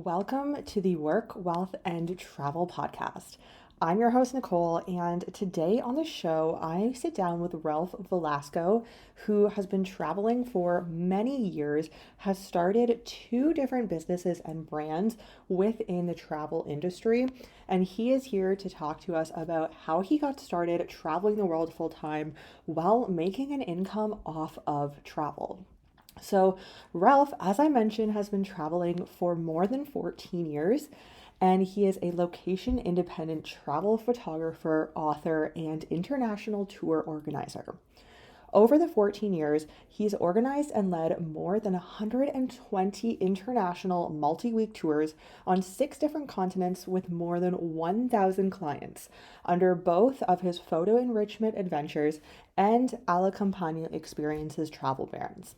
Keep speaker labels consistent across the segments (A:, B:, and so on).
A: Welcome to the Work, Wealth, and Travel podcast. I'm your host, Nicole, and today on the show, I sit down with Ralph Velasco, who has been traveling for many years, has started two different businesses and brands within the travel industry, and he is here to talk to us about how he got started traveling the world full time while making an income off of travel. So, Ralph, as I mentioned, has been traveling for more than 14 years, and he is a location independent travel photographer, author, and international tour organizer. Over the 14 years, he's organized and led more than 120 international multi week tours on six different continents with more than 1,000 clients under both of his photo enrichment adventures and A la Campagna experiences travel brands.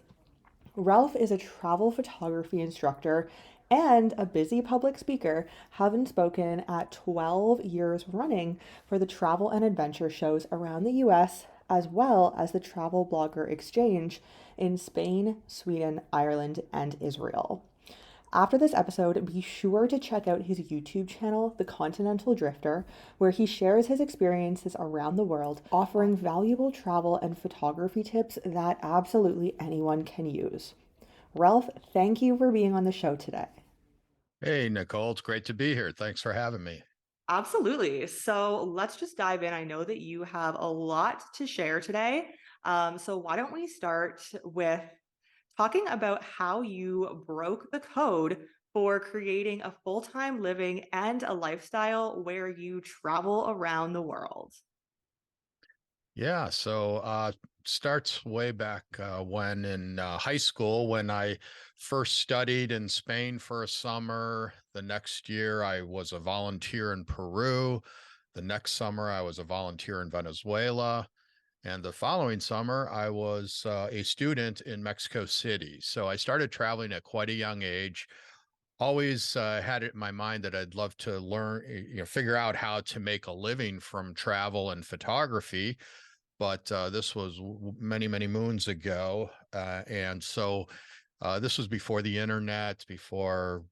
A: Ralph is a travel photography instructor and a busy public speaker, having spoken at 12 years running for the travel and adventure shows around the US, as well as the Travel Blogger Exchange in Spain, Sweden, Ireland, and Israel. After this episode, be sure to check out his YouTube channel, The Continental Drifter, where he shares his experiences around the world, offering valuable travel and photography tips that absolutely anyone can use. Ralph, thank you for being on the show today.
B: Hey, Nicole, it's great to be here. Thanks for having me.
A: Absolutely. So let's just dive in. I know that you have a lot to share today. So why don't we start with talking about how you broke the code for creating a full-time living and a lifestyle where you travel around the world.
B: Yeah, starts way back when in high school when I first studied in Spain for a summer. The next year, I was a volunteer in Peru. The next summer, I was a volunteer in Venezuela. And the following summer, I was a student in Mexico City. So I started traveling at quite a young age. Always had it in my mind that I'd love to learn, figure out how to make a living from travel and photography. But this was many, many moons ago. This was before the internet, before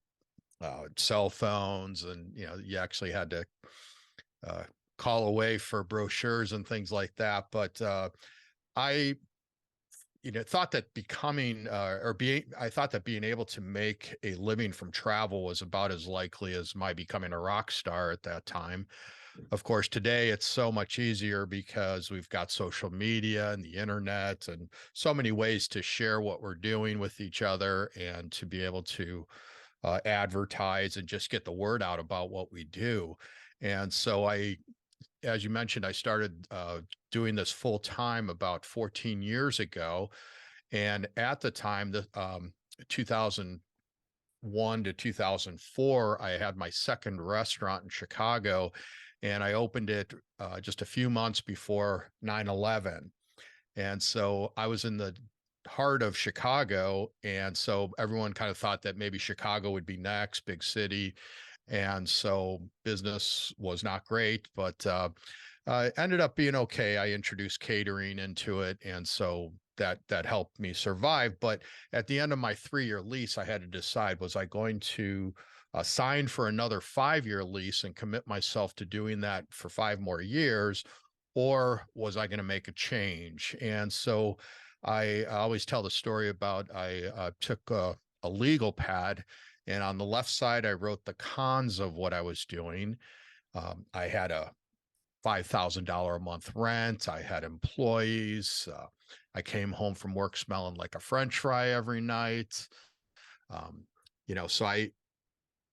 B: cell phones, and you actually had to uh, call away for brochures and things like that. But I thought that I thought that being able to make a living from travel was about as likely as my becoming a rock star at that time. Of course, today it's so much easier because we've got social media and the internet and so many ways to share what we're doing with each other and to be able to advertise and just get the word out about what we do. And so as you mentioned, I started doing this full time about 14 years ago. And at the time, 2001 to 2004, I had my second restaurant in Chicago, and I opened it just a few months before 9/11. And so I was in the heart of Chicago. And so everyone kind of thought that maybe Chicago would be next, big city. And so business was not great, but ended up being okay. I introduced catering into it. And so that helped me survive. But at the end of my 3-year lease, I had to decide, was I going to sign for another 5-year lease and commit myself to doing that for 5 more years, or was I going to make a change? And so I always tell the story about I took a legal pad, and on the left side, I wrote the cons of what I was doing. I had a $5,000 a month rent. I had employees. I came home from work smelling like a French fry every night. Um, so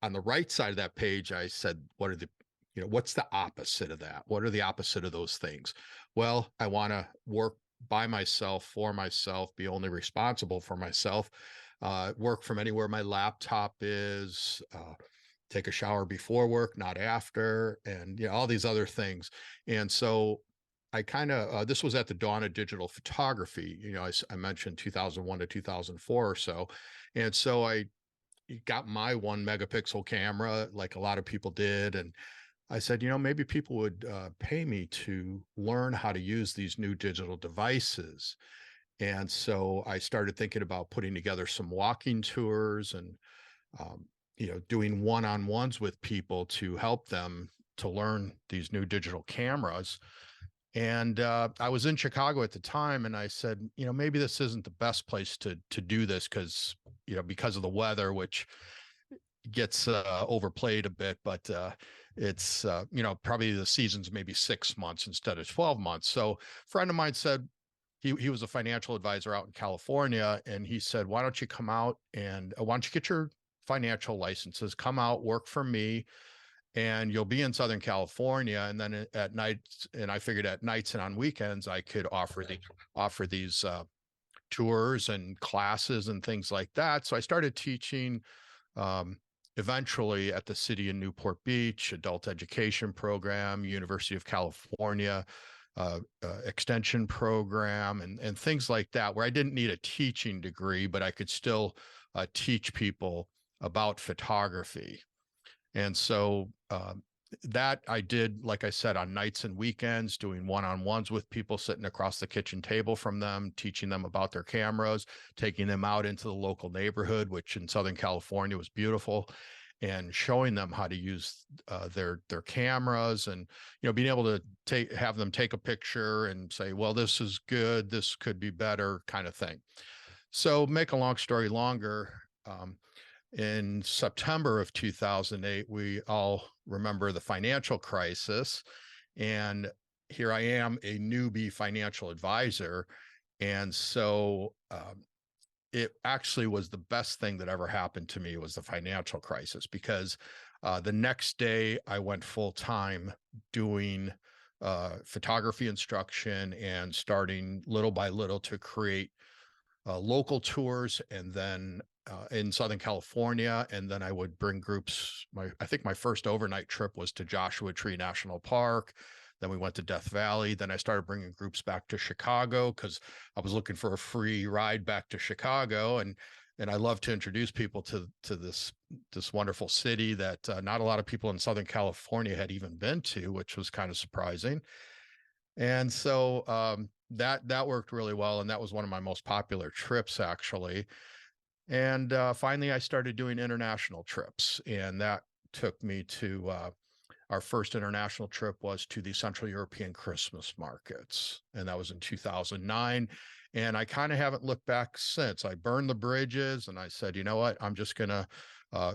B: on the right side of that page, I said, what's the opposite of that? What are the opposite of those things? Well, I want to work by myself, for myself, be only responsible for myself, work from anywhere my laptop is, take a shower before work, not after, and all these other things. And so I kind of this was at the dawn of digital photography. I mentioned 2001 to 2004 or so, and so I got my 1 megapixel camera like a lot of people did, and I said, maybe people would pay me to learn how to use these new digital devices. And so I started thinking about putting together some walking tours and doing one-on-ones with people to help them to learn these new digital cameras. And I was in Chicago at the time, and I said, maybe this isn't the best place to do this because of the weather, which gets overplayed a bit, but it's probably the season's maybe 6 months instead of 12 months. So a friend of mine said, he was a financial advisor out in California, and he said, why don't you come out and why don't you get your financial licenses, come out, work for me, and you'll be in Southern California. And then at night, and I figured at nights and on weekends, I could offer these tours and classes and things like that. So I started teaching um, eventually at the city in Newport Beach, adult education program, University of California, extension program, and things like that, where I didn't need a teaching degree, but I could still teach people about photography. And so that I did, like I said, on nights and weekends, doing one-on-ones with people, sitting across the kitchen table from them, teaching them about their cameras, taking them out into the local neighborhood, which in Southern California was beautiful, and showing them how to use their cameras, and being able to have them take a picture and say, well, this is good, this could be better, kind of thing. So make a long story longer, in September of 2008, we all remember the financial crisis. And here I am, a newbie financial advisor. And so it actually was the best thing that ever happened to me, was the financial crisis, because the next day I went full time doing photography instruction and starting little by little to create local tours, and then in Southern California. And then I would bring groups. I think my first overnight trip was to Joshua Tree National Park. Then we went to Death Valley. Then I started bringing groups back to Chicago because I was looking for a free ride back to Chicago. And I love to introduce people to this wonderful city that not a lot of people in Southern California had even been to, which was kind of surprising. And so that worked really well, and that was one of my most popular trips, actually. And finally, I started doing international trips, and that took me to our first international trip was to the Central European Christmas markets, and that was in 2009. And I kind of haven't looked back since. I burned the bridges, and I said, you know what, I'm just gonna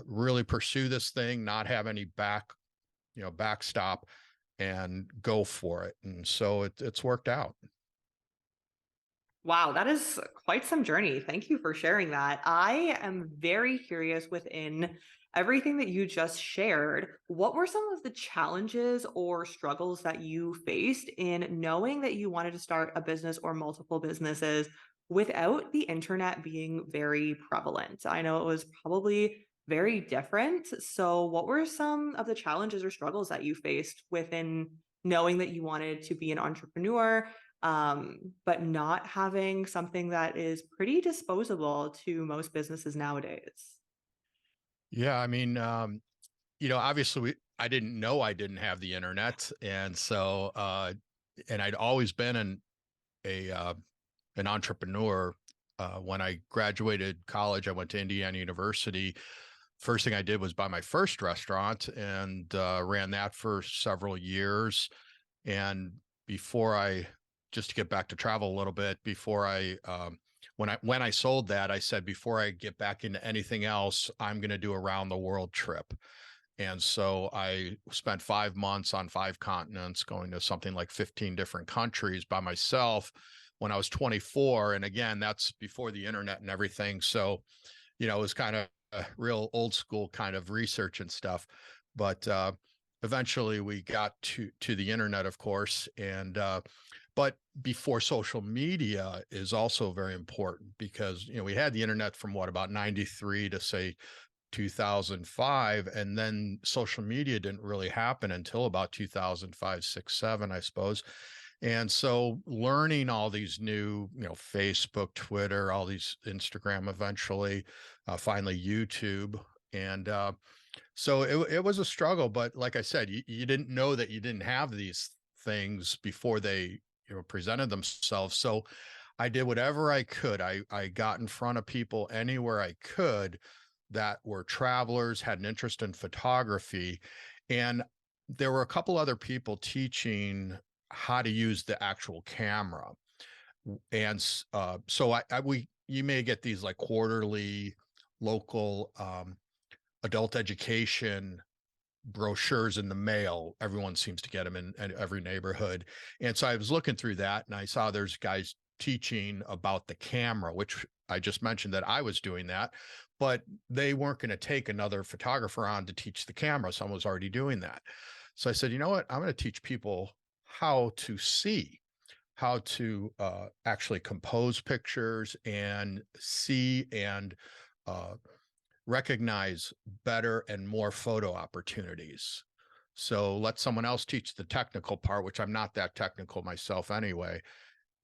B: really pursue this thing, not have any backstop, and go for it. And so it's worked out.
A: Wow, that is quite some journey. Thank you for sharing that. I am very curious within everything that you just shared. What were some of the challenges or struggles that you faced in knowing that you wanted to start a business or multiple businesses without the internet being very prevalent? I know it was probably very different. So, what were some of the challenges or struggles that you faced within knowing that you wanted to be an entrepreneur, but not having something that is pretty disposable to most businesses nowadays?
B: Yeah, I mean, obviously I didn't know I didn't have the internet, and so and I'd always been an entrepreneur. When I graduated college, I went to Indiana University. First thing I did was buy my first restaurant, and ran that for several years. And before I, just to get back to travel a little bit, before I when I sold that, I said, before I get back into anything else, I'm going to do a round the world trip. And so I spent 5 months on 5 continents, going to something like 15 different countries by myself when I was 24. And again, that's before the internet and everything. So, it was kind of a real old school kind of research and stuff. But eventually we got to the internet, of course. And but before social media is also very important, because we had the internet from about 93 to say 2005, and then social media didn't really happen until about 2005, 6, 7, I suppose. And so learning all these new, Facebook, Twitter, all these, Instagram, eventually, finally YouTube. And so it was a struggle, but like I said, you didn't know that you didn't have these things before they presented themselves. So I did whatever I could. I got in front of people anywhere I could, that were travelers, had an interest in photography. And there were a couple other people teaching how to use the actual camera. And so you may get these like quarterly local adult education brochures in the mail. Everyone seems to get them in every neighborhood. And so I was looking through that and I saw there's guys teaching about the camera, which I just mentioned that I was doing that, but they weren't going to take another photographer on to teach the camera. Someone was already doing that. So I said, you know what? I'm going to teach people how to see, how to actually compose pictures and see and uh, recognize better and more photo opportunities. So let someone else teach the technical part, which I'm not that technical myself anyway,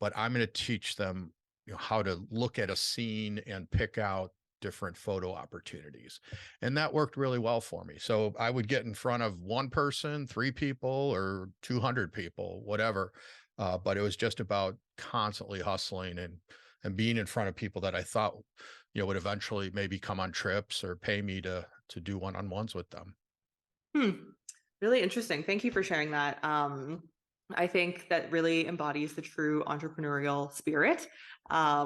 B: but I'm going to teach them, how to look at a scene and pick out different photo opportunities. And that worked really well for me. So I would get in front of one person, three people, or 200 people, whatever. But it was just about constantly hustling and being in front of people that I thought, would eventually maybe come on trips or pay me to do one-on-ones with them.
A: Hmm. Really interesting. Thank you for sharing that. I think that really embodies the true entrepreneurial spirit,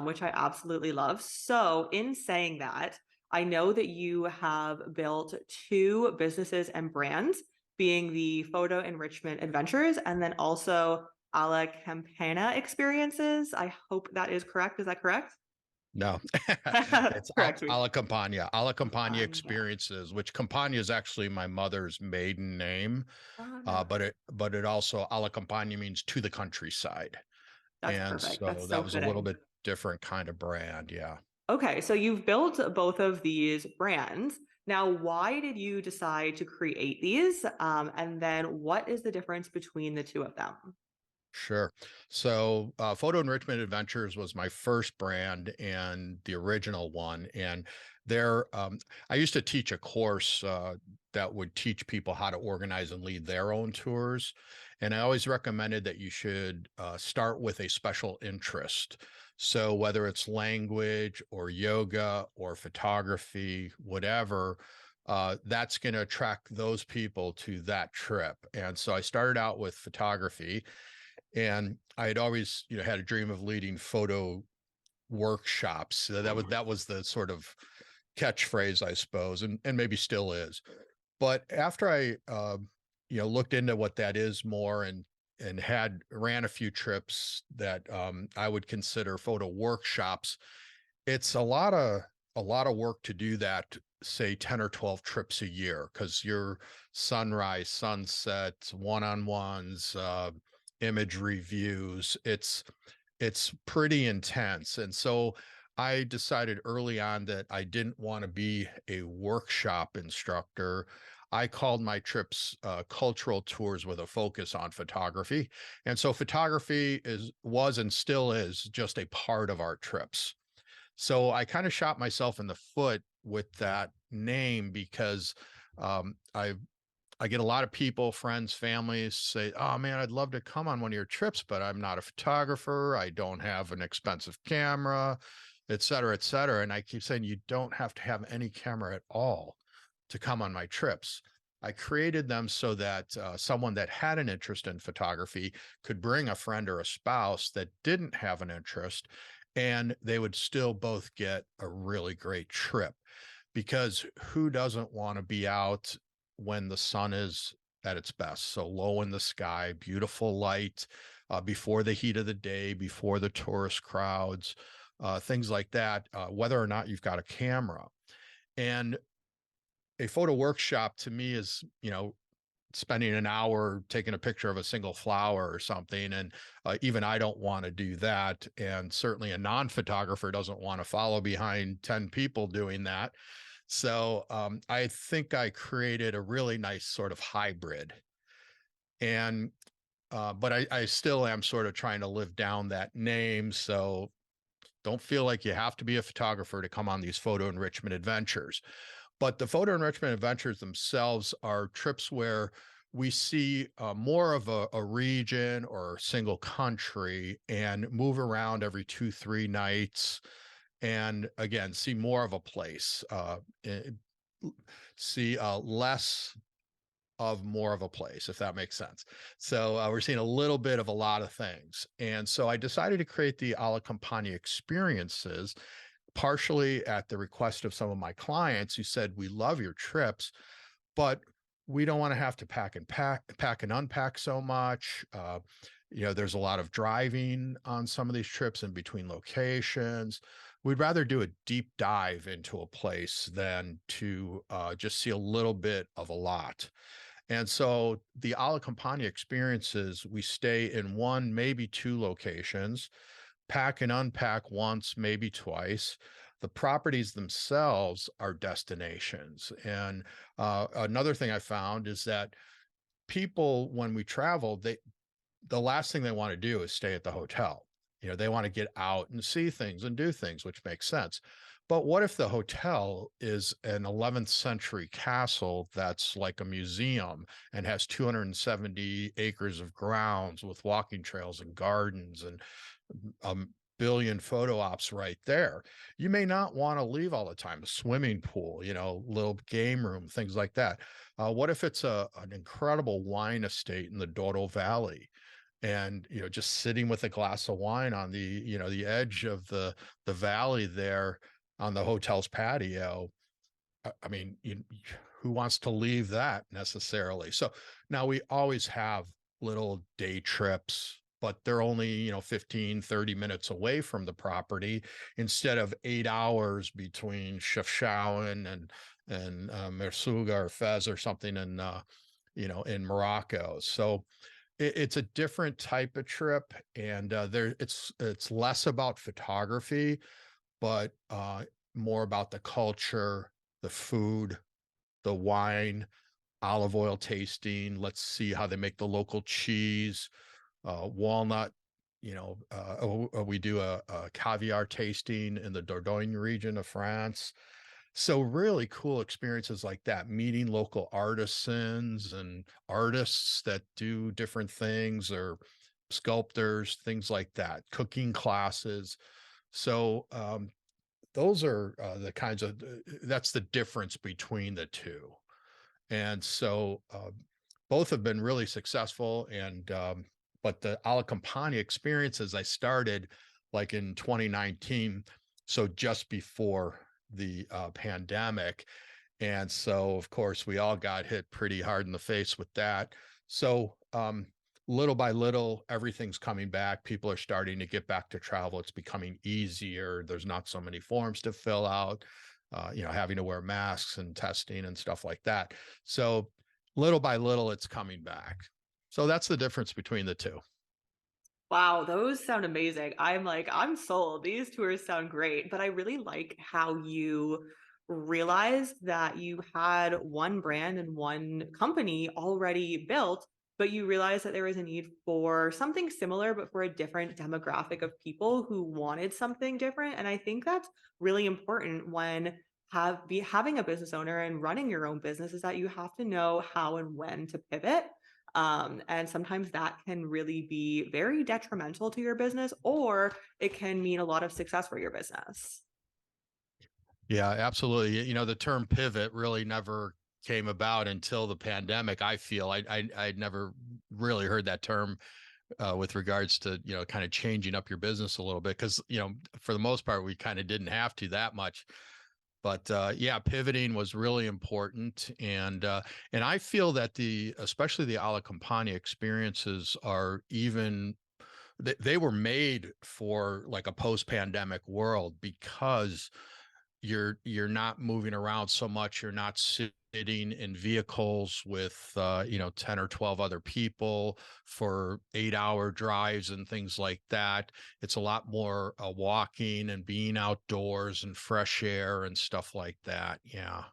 A: which I absolutely love. So, in saying that, I know that you have built two businesses and brands, being the Photo Enrichment Adventures and then also A la Campana Experiences. I hope that is correct. Is that correct?
B: No, it's
A: Correct me.
B: Alla Campagna. Alla Campagna
A: Campana.
B: Experiences, which Campagna is actually my mother's maiden name,
A: Oh, no.
B: but it also Alla Campagna means to the countryside,
A: That's
B: and
A: perfect. That's
B: so
A: so
B: that was a little
A: fitting.
B: bit different kind of brand. Yeah.
A: Okay, so you've built both of these brands. Now, why did you decide to create these? And then what is the difference between the two of them?
B: Sure. So, Photo Enrichment Adventures was my first brand and the original one. And I used to teach a course that would teach people how to organize and lead their own tours. And I always recommended that you should start with a special interest. So, whether it's language or yoga or photography, whatever, that's going to attract those people to that trip. And so I started out with photography, and I had always, had a dream of leading photo workshops. So that was the sort of catchphrase, I suppose, and maybe still is. But after I, looked into what that is more and had ran a few trips that I would consider photo workshops, it's a lot of work to do that, say 10 or 12 trips a year, because your sunrise, sunsets, one-on-ones, image reviews, it's pretty intense. And so I decided early on that I didn't want to be a workshop instructor. I called my trips cultural tours with a focus on photography. And so photography was and still is just a part of our trips. So I kind of shot myself in the foot with that name because I get a lot of people, friends, families say, "Oh man, I'd love to come on one of your trips, but I'm not a photographer. I don't have an expensive camera, et cetera, et cetera." And I keep saying, you don't have to have any camera at all to come on my trips. I created them so that someone that had an interest in photography could bring a friend or a spouse that didn't have an interest, and they would still both get a really great trip. Because who doesn't want to be out when the sun is at its best? So low in the sky, beautiful light, before the heat of the day, before the tourist crowds, things like that, whether or not you've got a camera. And a photo workshop to me is, spending an hour taking a picture of a single flower or something. And even I don't want to do that. And certainly a non-photographer doesn't want to follow behind 10 people doing that. So I think I created a really nice sort of hybrid. And but I still am sort of trying to live down that name. So don't feel like you have to be a photographer to come on these photo enrichment adventures. But the photo enrichment adventures themselves are trips where we see more of a region or a single country and move around every 2, 3 nights and again, see more of a place, see less of more of a place, if that makes sense. So we're seeing a little bit of a lot of things. And so I decided to create the a la Campania experiences, partially at the request of some of my clients who said, we love your trips, but we don't want to have to pack and unpack so much. There's a lot of driving on some of these trips in between locations. We'd rather do a deep dive into a place than to just see a little bit of a lot. And so the a la Campania experiences, we stay in one, maybe two locations, pack and unpack once, maybe twice. The properties themselves are destinations. And another thing I found is that people, when we travel, the last thing they want to do is stay at the hotel. They want to get out and see things and do things, which makes sense. But what if the hotel is an 11th century castle that's like a museum and has 270 acres of grounds with walking trails and gardens and a billion photo ops right there? You may not want to leave all the time. A swimming pool, little game room, things like that. What if it's an incredible wine estate in the Douro Valley? And just sitting with a glass of wine on the edge of the valley there on the hotel's patio. I mean, who wants to leave that necessarily? So now we always have little day trips, but they're only 15, 30 minutes away from the property, instead of 8 hours between Chefchaouen and Merzouga or Fez or something in Morocco. So it's a different type of trip, and it's less about photography, but more about the culture, the food, the wine, olive oil tasting. Let's see how they make the local cheese, walnut. We do a caviar tasting in the Dordogne region of France. So really cool experiences like that, meeting local artisans and artists that do different things, or sculptors, things like that, cooking classes. So those are the kinds of that's the difference between the two. And so both have been really successful. And but the a la Campania experiences I started like in 2019, so just before the pandemic. And so, of course, we all got hit pretty hard in the face with that. So, little by little, everything's coming back. People are starting to get back to travel. It's becoming easier. There's not so many forms to fill out, having to wear masks and testing and stuff like that. So, little by little, it's coming back. So, that's the difference between the two.
A: Wow, those sound amazing. I'm sold. These tours sound great, but I really like how you realized that you had one brand and one company already built, but you realized that there was a need for something similar, but for a different demographic of people who wanted something different. And I think that's really important when having a business owner and running your own business, is that you have to know how and when to pivot, and sometimes that can really be very detrimental to your business, or it can mean a lot of success for your business.
B: Yeah, absolutely. The term pivot really never came about until the pandemic. I feel I'd never really heard that term with regards to kind of changing up your business a little bit, because for the most part we kind of didn't have to that much. But yeah, pivoting was really important, and I feel that especially the a la Campania experiences are even they were made for like a post-pandemic world, because you're not moving around so much. You're not sitting in vehicles with 10 or 12 other people for 8-hour drives and things like that. It's a lot more walking and being outdoors and fresh air and stuff like that. Yeah.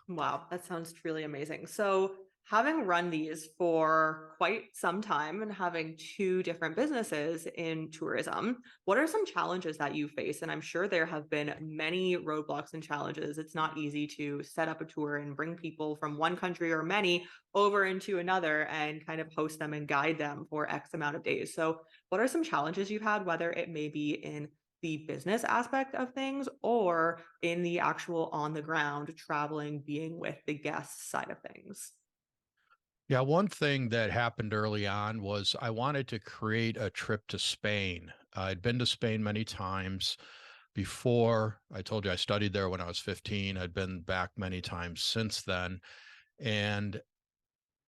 A: Wow, that sounds truly amazing. So, having run these for quite some time and having two different businesses in tourism, what are some challenges that you face? And I'm sure there have been many roadblocks and challenges. It's not easy to set up a tour and bring people from one country or many over into another and kind of host them and guide them for X amount of days. So, what are some challenges you've had, whether it may be in the business aspect of things or in the actual on the ground traveling, being with the guests side of things?
B: Yeah, one thing that happened early on was I wanted to create a trip to Spain. I'd been to Spain many times before. I told you I studied there when I was 15. I'd been back many times since then. And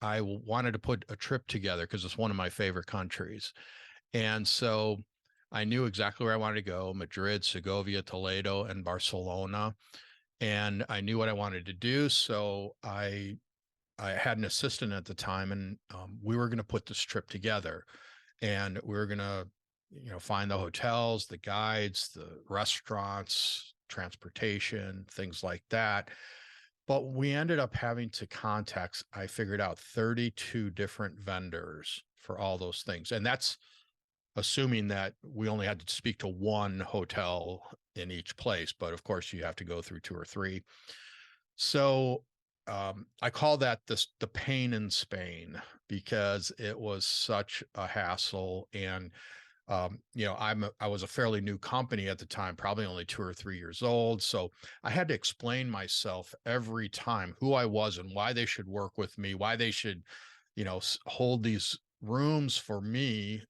B: wanted to put a trip together because it's one of my favorite countries. And so I knew exactly where I wanted to go: Madrid, Segovia, Toledo, and Barcelona. And I knew what I wanted to do. So I had an assistant at the time, and we were going to put this trip together, and we were going to, find the hotels, the guides, the restaurants, transportation, things like that. But we ended up having to contact, I figured out 32 different vendors for all those things. And that's assuming that we only had to speak to one hotel in each place. But of course, you have to go through two or three. So I call that the pain in Spain, because it was such a hassle. And I was a fairly new company at the time, probably only 2 or 3 years old. So I had to explain myself every time, who I was and why they should work with me, why they should, hold these rooms for me.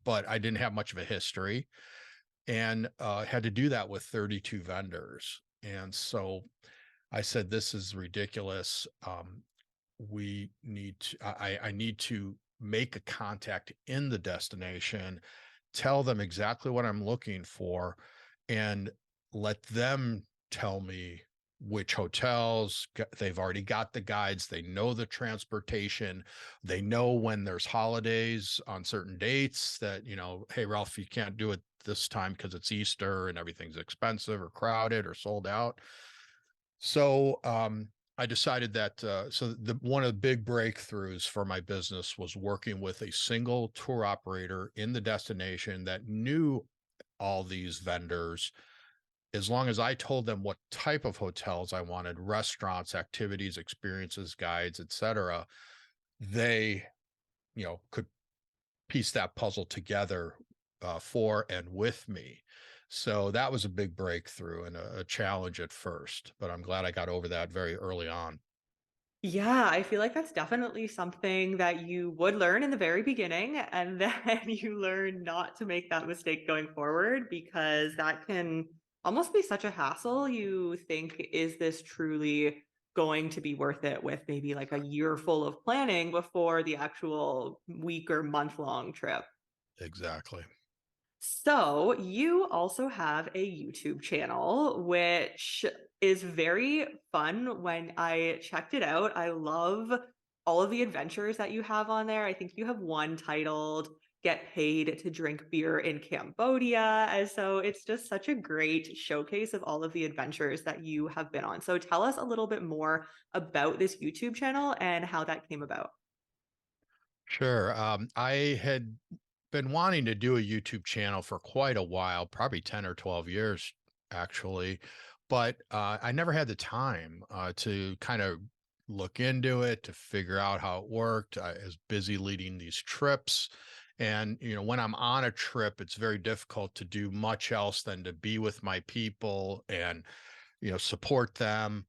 B: But I didn't have much of a history, and had to do that with 32 vendors. And so I said, this is ridiculous. We need to, I need to make a contact in the destination, tell them exactly what I'm looking for, and let them tell me which hotels. They've already got the guides, they know the transportation, they know when there's holidays on certain dates that, hey, Ralph, you can't do it this time because it's Easter and everything's expensive or crowded or sold out. So I decided that one of the big breakthroughs for my business was working with a single tour operator in the destination that knew all these vendors. As long as I told them what type of hotels I wanted, restaurants, activities, experiences, guides, etc., they, could piece that puzzle together for and with me. So that was a big breakthrough and a challenge at first, but I'm glad I got over that very early on.
A: Yeah, I feel like that's definitely something that you would learn in the very beginning, and then you learn not to make that mistake going forward because that can almost be such a hassle. You think, is this truly going to be worth it with maybe like a year full of planning before the actual week or month long trip?
B: Exactly.
A: So, you also have a YouTube channel, which is very fun. When I checked it out, I love all of the adventures that you have on there. I think you have one titled Get Paid to Drink Beer in Cambodia. And so it's just such a great showcase of all of the adventures that you have been on. So, tell us a little bit more about this YouTube channel and how that came about.
B: Sure. I had been wanting to do a YouTube channel for quite a while, probably 10 or 12 years, actually. But I never had the time to kind of look into it, to figure out how it worked. I was busy leading these trips. And, when I'm on a trip, it's very difficult to do much else than to be with my people and, support them.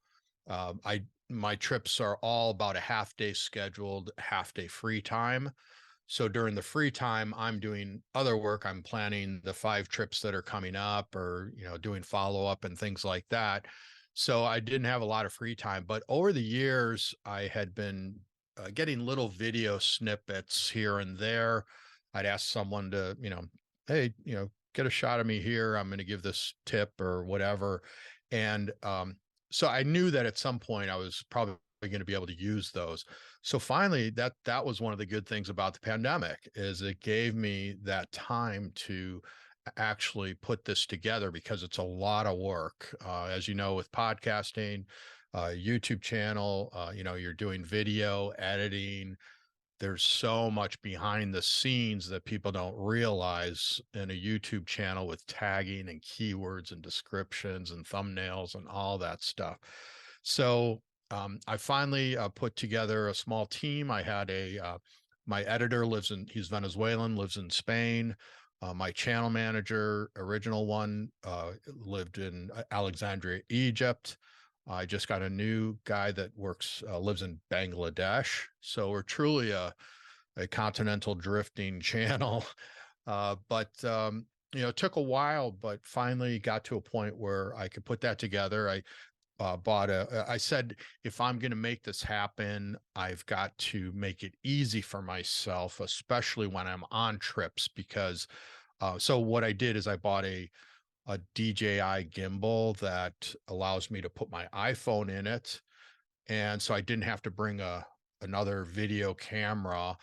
B: My trips are all about a half day scheduled, half day free time. So during the free time, I'm doing other work. I'm planning the 5 trips that are coming up, or, doing follow up and things like that. So I didn't have a lot of free time. But over the years, I had been getting little video snippets here and there. I'd ask someone to, hey, get a shot of me here. I'm going to give this tip or whatever. And so I knew that at some point I was probably going to be able to use those. So finally, that was one of the good things about the pandemic, is it gave me that time to actually put this together, because it's a lot of work. As you know, with podcasting, YouTube channel, you're doing video editing. There's so much behind the scenes that people don't realize in a YouTube channel, with tagging and keywords and descriptions and thumbnails and all that stuff. So I finally put together a small team. I had my editor he's Venezuelan, lives in Spain. My channel manager, original one, lived in Alexandria, Egypt. I just got a new guy that lives in Bangladesh. So we're truly a continental drifting channel. But it took a while, but finally got to a point where I could put that together. I said, if I'm going to make this happen, I've got to make it easy for myself, especially when I'm on trips, because so what I did is I bought a DJI gimbal that allows me to put my iPhone in it. And so I didn't have to bring another video camera,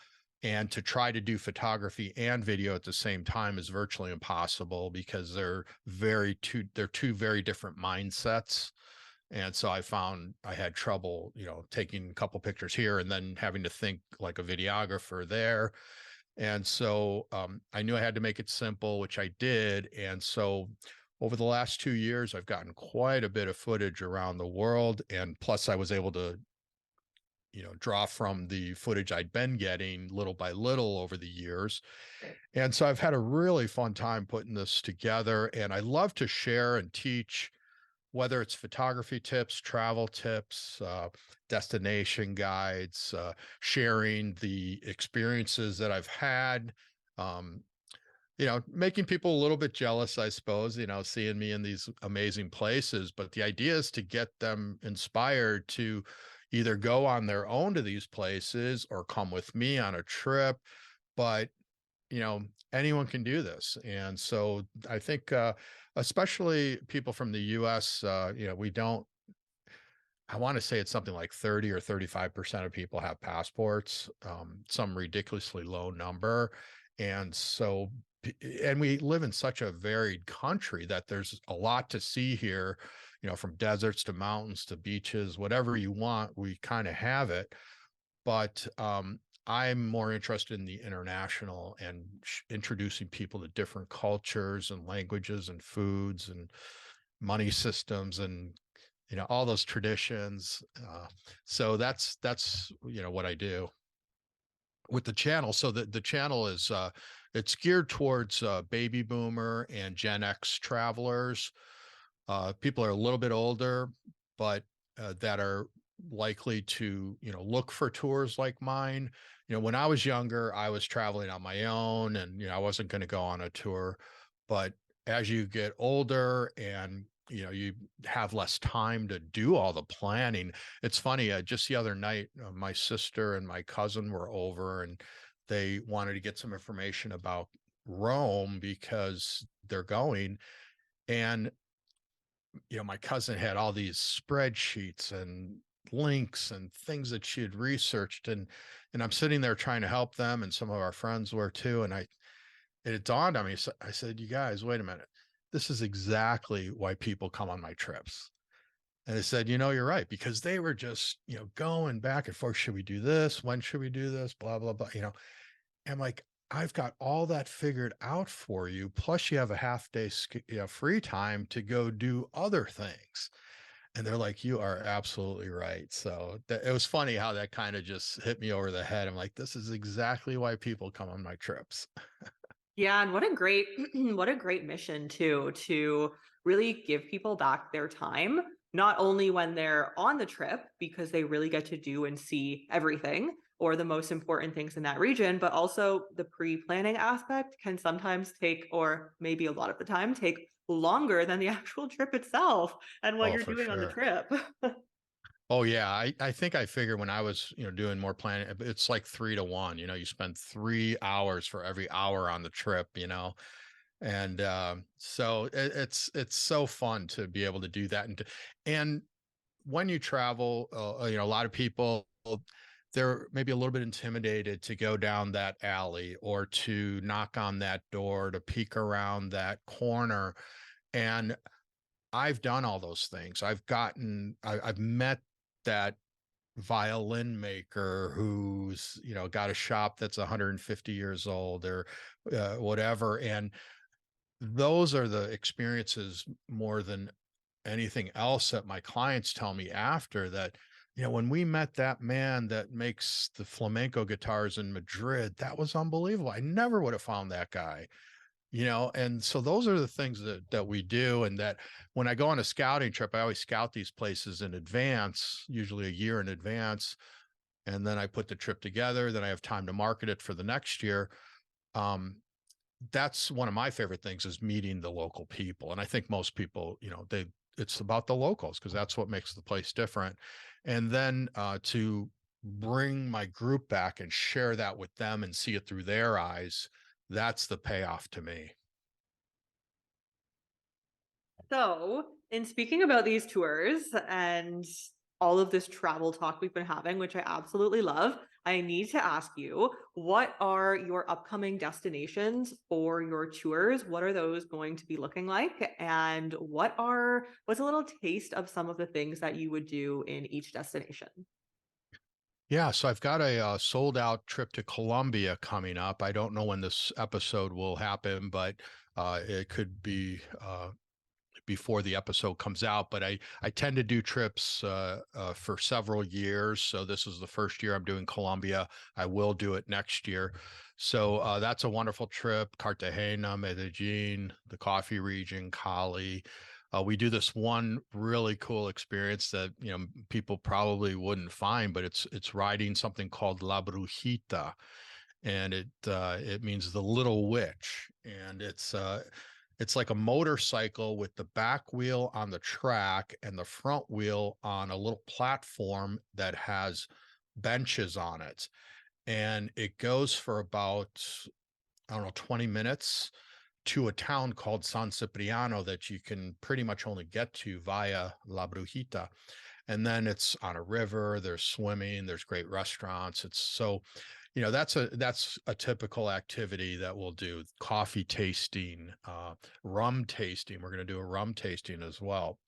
B: and to try to do photography and video at the same time is virtually impossible because they're two very different mindsets. And so I found I had trouble, taking a couple pictures here and then having to think like a videographer there. And so I knew I had to make it simple, which I did. And so over the last 2 years, I've gotten quite a bit of footage around the world. And plus, I was able to, draw from the footage I'd been getting little by little over the years. And so I've had a really fun time putting this together. And I love to share and teach, whether it's photography tips, travel tips, destination guides, sharing the experiences that I've had, um, making people a little bit jealous, I suppose, seeing me in these amazing places. But the idea is to get them inspired to either go on their own to these places or come with me on a trip. But anyone can do this. And so I think, especially people from the US, we don't, I want to say it's something like 30 or 35% of people have passports, some ridiculously low number. And so, and we live in such a varied country that there's a lot to see here, from deserts to mountains to beaches, whatever you want, we kind of have it. But I'm more interested in the international and introducing people to different cultures and languages and foods and money systems and all those traditions. So that's what I do with the channel. So the channel is it's geared towards baby boomer and Gen X travelers. People are a little bit older, but that are likely to, look for tours like mine. When I was younger, I was traveling on my own and, I wasn't going to go on a tour. But as you get older and, you have less time to do all the planning. It's funny, just the other night, my sister and my cousin were over and they wanted to get some information about Rome because they're going. And my cousin had all these spreadsheets and links and things that she had researched, and I'm sitting there trying to help them, and some of our friends were too. And it dawned on me. So I said, "You guys, wait a minute. This is exactly why people come on my trips." And they said, "You're right," because they were just, going back and forth. Should we do this? When should we do this? Blah blah blah. And like, I've got all that figured out for you. Plus, you have a half day free time to go do other things. And they're like, "You are absolutely right." So it was funny how that kind of just hit me over the head. I'm like, this is exactly why people come on my trips.
A: Yeah, and what a great what a great mission too, to really give people back their time, not only when they're on the trip because they really get to do and see everything or the most important things in that region, but also the pre-planning aspect can sometimes take, or maybe a lot of the time take longer than the actual trip itself and what
B: Oh,
A: you're
B: for
A: doing on the
B: sure.
A: trip.
B: Oh yeah, I think I figured when I was, doing more planning, it's like 3 to 1. You spend 3 hours for every hour on the trip, and so it's so fun to be able to do that. And when you travel, a lot of people, they're maybe a little bit intimidated to go down that alley or to knock on that door, to peek around that corner. And I've done all those things. I've met that violin maker who's, got a shop that's 150 years old or whatever. And those are the experiences more than anything else that my clients tell me after that, when we met that man that makes the flamenco guitars in Madrid, that was unbelievable. I never would have found that guy. And so those are the things that we do. And that when I go on a scouting trip, I always scout these places in advance, usually a year in advance. And then I put the trip together. Then I have time to market it for the next year. Um, that's one of my favorite things, is meeting the local people. And I think most people, it's about the locals, because that's what makes the place different. And then to bring my group back and share that with them and see it through their eyes, that's the payoff to me.
A: So, in speaking about these tours and all of this travel talk we've been having, which I absolutely love, I need to ask you, what are your upcoming destinations for your tours? What are those going to be looking like? And what's a little taste of some of the things that you would do in each destination?
B: Yeah, so I've got a sold out trip to Colombia coming up. I don't know when this episode will happen, but it could be before the episode comes out. But I tend to do trips for several years. So this is the first year I'm doing Colombia. I will do it next year. So that's a wonderful trip. Cartagena, Medellin, the coffee region, Cali. We do this one really cool experience that people probably wouldn't find, but it's riding something called La Brujita, and it means the little witch, and it's like a motorcycle with the back wheel on the track and the front wheel on a little platform that has benches on it. And it goes for about, I don't know, 20 minutes to a town called San Cipriano that you can pretty much only get to via La Brujita. And then it's on a river, there's swimming, there's great restaurants. It's so, that's a typical activity that we'll do. Coffee tasting, rum tasting. We're going to do a rum tasting as well.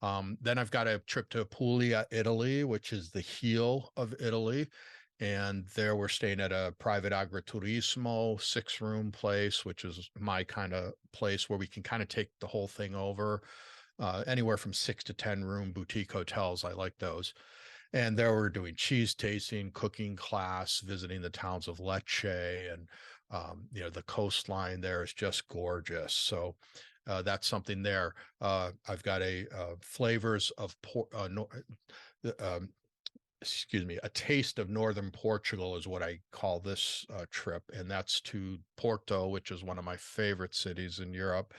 B: Then I've got a trip to Puglia, Italy, which is the heel of Italy. And there we're staying at a private agriturismo 6-room place, which is my kind of place where we can kind of take the whole thing over. Anywhere from 6 to 10 room boutique hotels. I like those. And there we're doing cheese tasting, cooking class, visiting the towns of Lecce, and the coastline there is just gorgeous. So that's something there. I've got a flavors of excuse me, a taste of northern Portugal is what I call this trip, and that's to Porto, which is one of my favorite cities in Europe,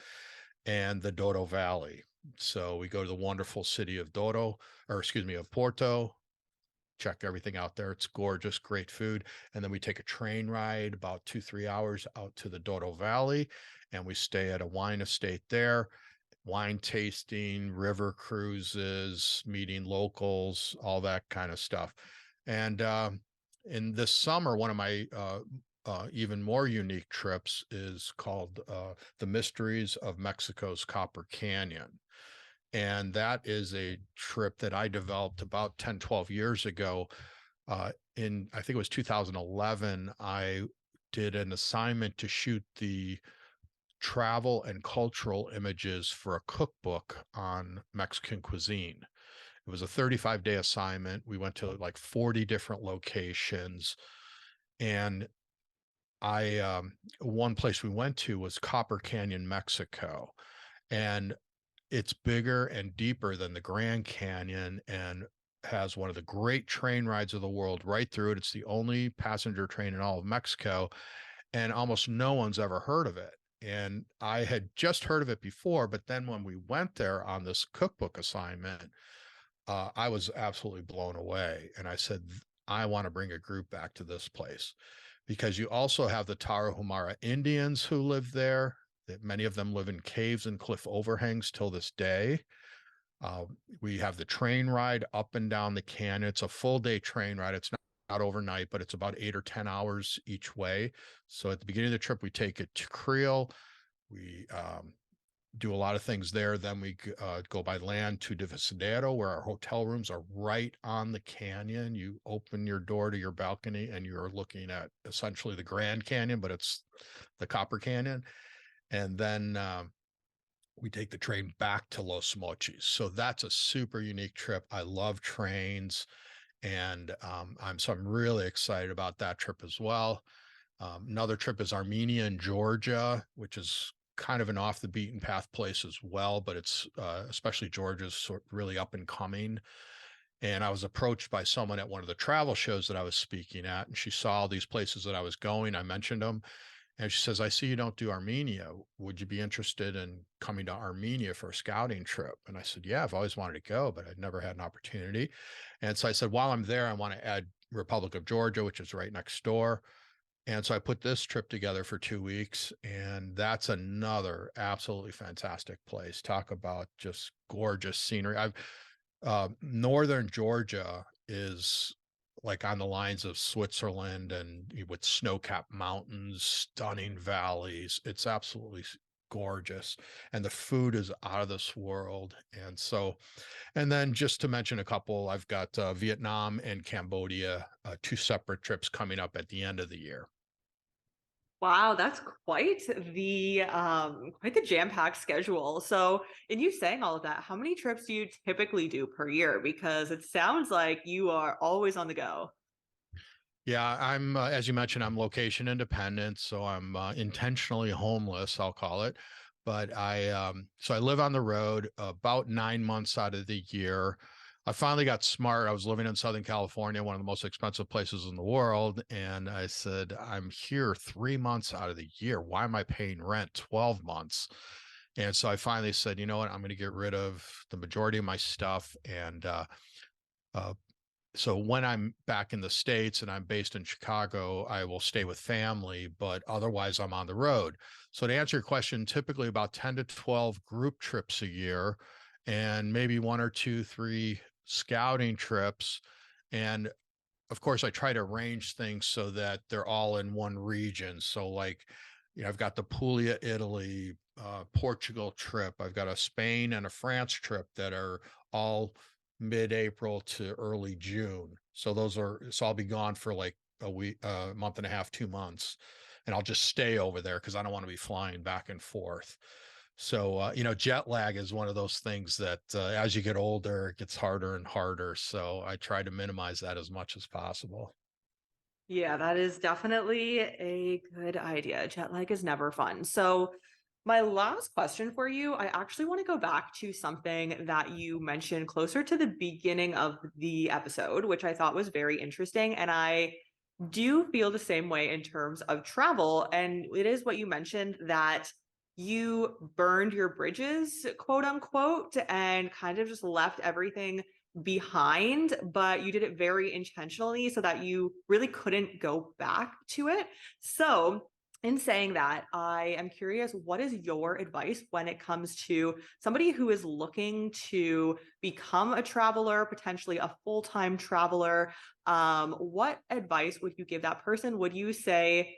B: and the Douro Valley. So we go to the wonderful city of of Porto, check everything out there. It's gorgeous, great food. And then we take a train ride about 2, 3 hours out to the Douro Valley, and we stay at a wine estate there. Wine tasting, river cruises, meeting locals, all that kind of stuff. And in this summer, one of my even more unique trips is called The Mysteries of Mexico's Copper Canyon. And that is a trip that I developed about 10, 12 years ago. I think it was 2011, I did an assignment to shoot the travel and cultural images for a cookbook on Mexican cuisine. It was a 35-day assignment. We went to like 40 different locations. And one place we went to was Copper Canyon, Mexico. And it's bigger and deeper than the Grand Canyon, and has one of the great train rides of the world right through it. It's the only passenger train in all of Mexico, and almost no one's ever heard of it. And I had just heard of it before, but then when we went there on this cookbook assignment, I was absolutely blown away. And I said, I want to bring a group back to this place, because you also have the Tarahumara Indians who live there. That many of them live in caves and cliff overhangs till this day. Uh, we have the train ride up and down the canyon. It's a full day train ride. It's not overnight, but it's about 8 or 10 hours each way. So at the beginning of the trip, we take it to Creel. We do a lot of things there. Then we go by land to Divisadero, where our hotel rooms are right on the canyon. You open your door to your balcony and you're looking at essentially the Grand Canyon, but it's the Copper Canyon. And then we take the train back to Los Mochis. So that's a super unique trip. I love trains, and I'm really excited about that trip as well. Another trip is Armenia and Georgia, which is kind of an off the beaten path place as well, but it's especially Georgia's really up and coming. And I was approached by someone at one of the travel shows that I was speaking at, and she saw all these places that I was going. I mentioned them, and she says, "I see you don't do Armenia. Would you be interested in coming to Armenia for a scouting trip?" And I said, "Yeah, I've always wanted to go, but I'd never had an opportunity." And so I said, "While I'm there, I want to add Republic of Georgia, which is right next door." And so I put this trip together for 2 weeks, and that's another absolutely fantastic place. Talk about just gorgeous scenery. Northern Georgia is like on the lines of Switzerland and with snow-capped mountains, stunning valleys. It's absolutely gorgeous. And the food is out of this world. And then just to mention a couple, I've got Vietnam and Cambodia, two separate trips coming up at the end of the year.
A: Wow, that's quite the jam-packed schedule. So, in you saying all of that, how many trips do you typically do per year? Because it sounds like you are always on the go.
B: Yeah, as you mentioned, I'm location independent, so I'm intentionally homeless, I'll call it. So I live on the road about 9 months out of the year. I finally got smart. I was living in Southern California, one of the most expensive places in the world. And I said, I'm here 3 months out of the year. Why am I paying rent 12 months? And so I finally said, you know what? I'm going to get rid of the majority of my stuff uh, so when I'm back in the States and I'm based in Chicago, I will stay with family, but otherwise I'm on the road. So to answer your question, typically about 10 to 12 group trips a year and maybe one or two, three scouting trips. And of course, I try to arrange things so that they're all in one region. So, like, I've got the Puglia, Italy, Portugal trip. I've got a Spain and a France trip that are all mid-April to early June. So I'll be gone for like a week, a month and a half, 2 months, and I'll just stay over there because I don't want to be flying back and forth. So, jet lag is one of those things that as you get older, it gets harder and harder. So I try to minimize that as much as possible.
A: Yeah, that is definitely a good idea. Jet lag is never fun. So, my last question for you, I actually want to go back to something that you mentioned closer to the beginning of the episode, which I thought was very interesting. And I do feel the same way in terms of travel. And it is what you mentioned that you burned your bridges, quote unquote, and kind of just left everything behind, but you did it very intentionally so that you really couldn't go back to it. So, in saying that, I am curious, what is your advice when it comes to somebody who is looking to become a traveler, potentially a full time traveler? What advice would you give that person? Would you say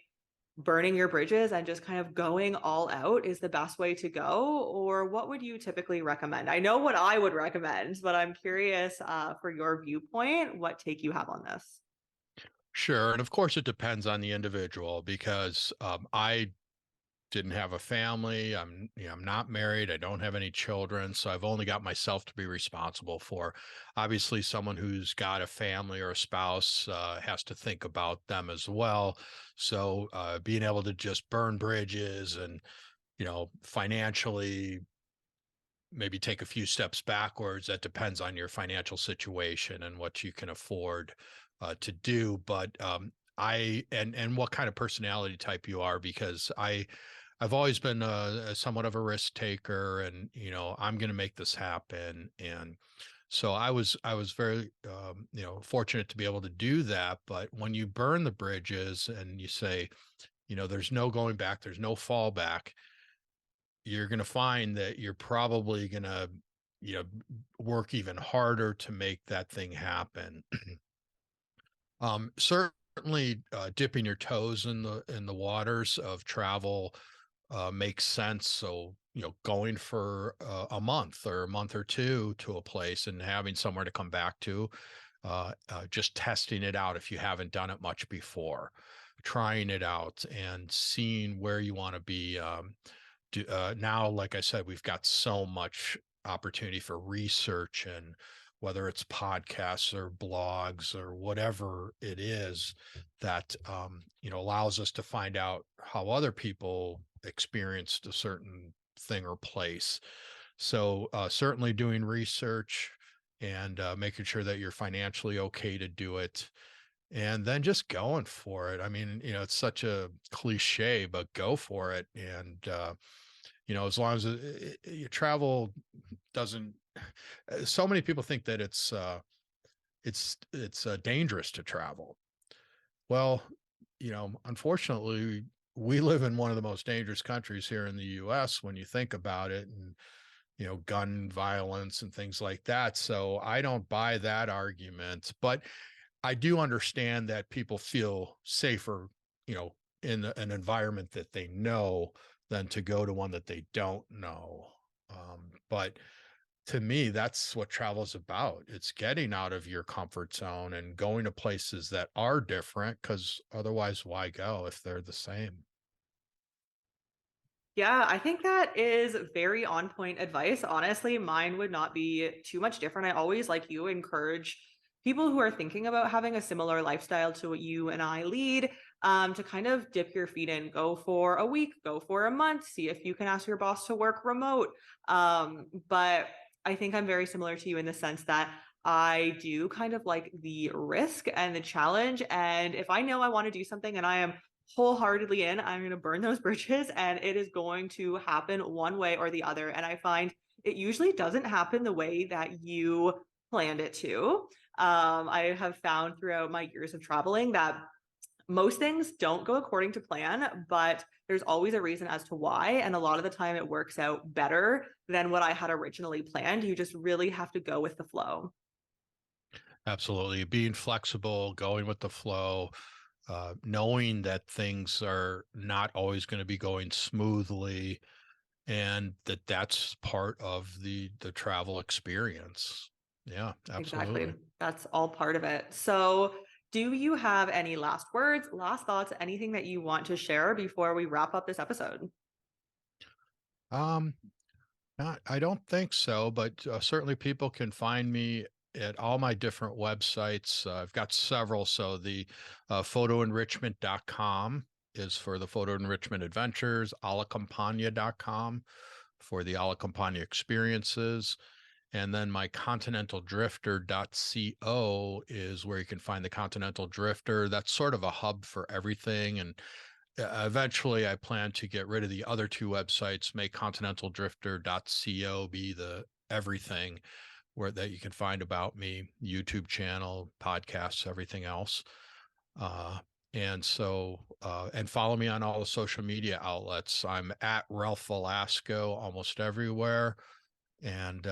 A: burning your bridges and just kind of going all out is the best way to go? Or what would you typically recommend? I know what I would recommend, but I'm curious for your viewpoint, what take you have on this?
B: Sure. And of course, it depends on the individual because I didn't have a family. I'm not married. I don't have any children. So I've only got myself to be responsible for. Obviously, someone who's got a family or a spouse has to think about them as well. So being able to just burn bridges and, financially maybe take a few steps backwards. That depends on your financial situation and what you can afford to do. But and what kind of personality type you are, because I've always been a somewhat of a risk taker, and I'm going to make this happen. And so I was very fortunate to be able to do that. But when you burn the bridges and you say, there's no going back, there's no fallback, you're going to find that you're probably going to, you know, work even harder to make that thing happen. Certainly, dipping your toes in the waters of travel makes sense. So, going for a month or a month or two to a place and having somewhere to come back to, just testing it out if you haven't done it much before, trying it out and seeing where you want to be. Now, like I said, we've got so much opportunity for research and whether it's podcasts or blogs or whatever it is that allows us to find out how other people experienced a certain thing or place. So certainly doing research and making sure that you're financially okay to do it, and then just going for it. I mean, it's such a cliche, but go for it. And as long as your travel doesn't, so many people think that it's dangerous to travel. Well, unfortunately, we live in one of the most dangerous countries here in the US when you think about it, and gun violence and things like that. So I don't buy that argument, but I do understand that people feel safer, in an environment that they know than to go to one that they don't know. But to me, that's what travel is about. It's getting out of your comfort zone and going to places that are different, because otherwise, why go if they're the same?
A: Yeah, I think that is very on point advice. Honestly, mine would not be too much different. I always, like you, encourage people who are thinking about having a similar lifestyle to what you and I lead, to kind of dip your feet in, go for a week, go for a month, see if you can ask your boss to work remote. But I think I'm very similar to you in the sense that I do kind of like the risk and the challenge. And if I know I want to do something and I am wholeheartedly in, I'm going to burn those bridges and it is going to happen one way or the other. And I find it usually doesn't happen the way that you planned it to. I have found throughout my years of traveling that most things don't go according to plan, but there's always a reason as to why. And a lot of the time it works out better than what I had originally planned. You just really have to go with the flow.
B: Absolutely. Being flexible, going with the flow, knowing that things are not always going to be going smoothly, and that's part of the travel experience. Yeah,
A: Exactly.
B: absolutely.
A: That's all part of it. So, do you have any last words, last thoughts, anything that you want to share before we wrap up this episode?
B: Um, I don't think so, but certainly people can find me at all my different websites. I've got several. So the photoenrichment.com is for the photo enrichment adventures, alacampagna.com for the Alacampagna experiences. And then my continentaldrifter.co is where you can find the Continental Drifter. That's sort of a hub for everything. And eventually, I plan to get rid of the other two websites, make continentaldrifter.co be the everything where that you can find about me, YouTube channel, podcasts, everything else. Uh, and follow me on all the social media outlets. I'm at Ralph Velasco almost everywhere. And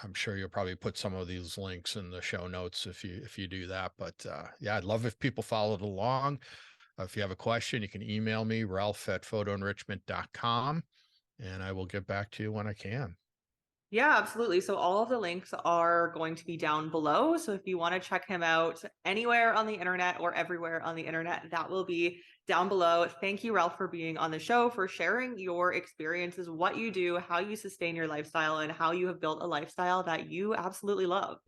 B: I'm sure you'll probably put some of these links in the show notes if you do that. But yeah, I'd love if people followed along. If you have a question, you can email me, ralph@photoenrichment.com, and I will get back to you when I can.
A: Yeah, absolutely. So, all of the links are going to be down below. So, if you want to check him out anywhere on the internet or everywhere on the internet, that will be down below. Thank you, Ralph, for being on the show, for sharing your experiences, what you do, how you sustain your lifestyle, and how you have built a lifestyle that you absolutely love.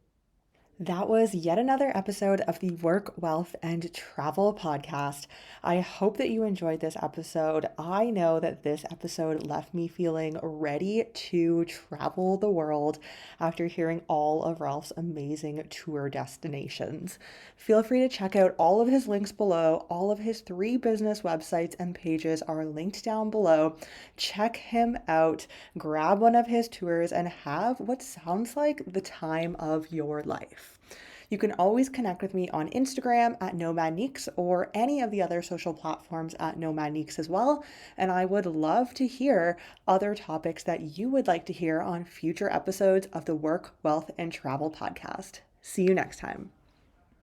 A: That was yet another episode of the Work, Wealth, and Travel podcast. I hope that you enjoyed this episode. I know that this episode left me feeling ready to travel the world after hearing all of Ralph's amazing tour destinations. Feel free to check out all of his links below. All of his 3 business websites and pages are linked down below. Check him out, grab one of his tours, and have what sounds like the time of your life. You can always connect with me on Instagram at NomadNeeks or any of the other social platforms at NomadNeeks as well. And I would love to hear other topics that you would like to hear on future episodes of the Work, Wealth, and Travel podcast. See you next time.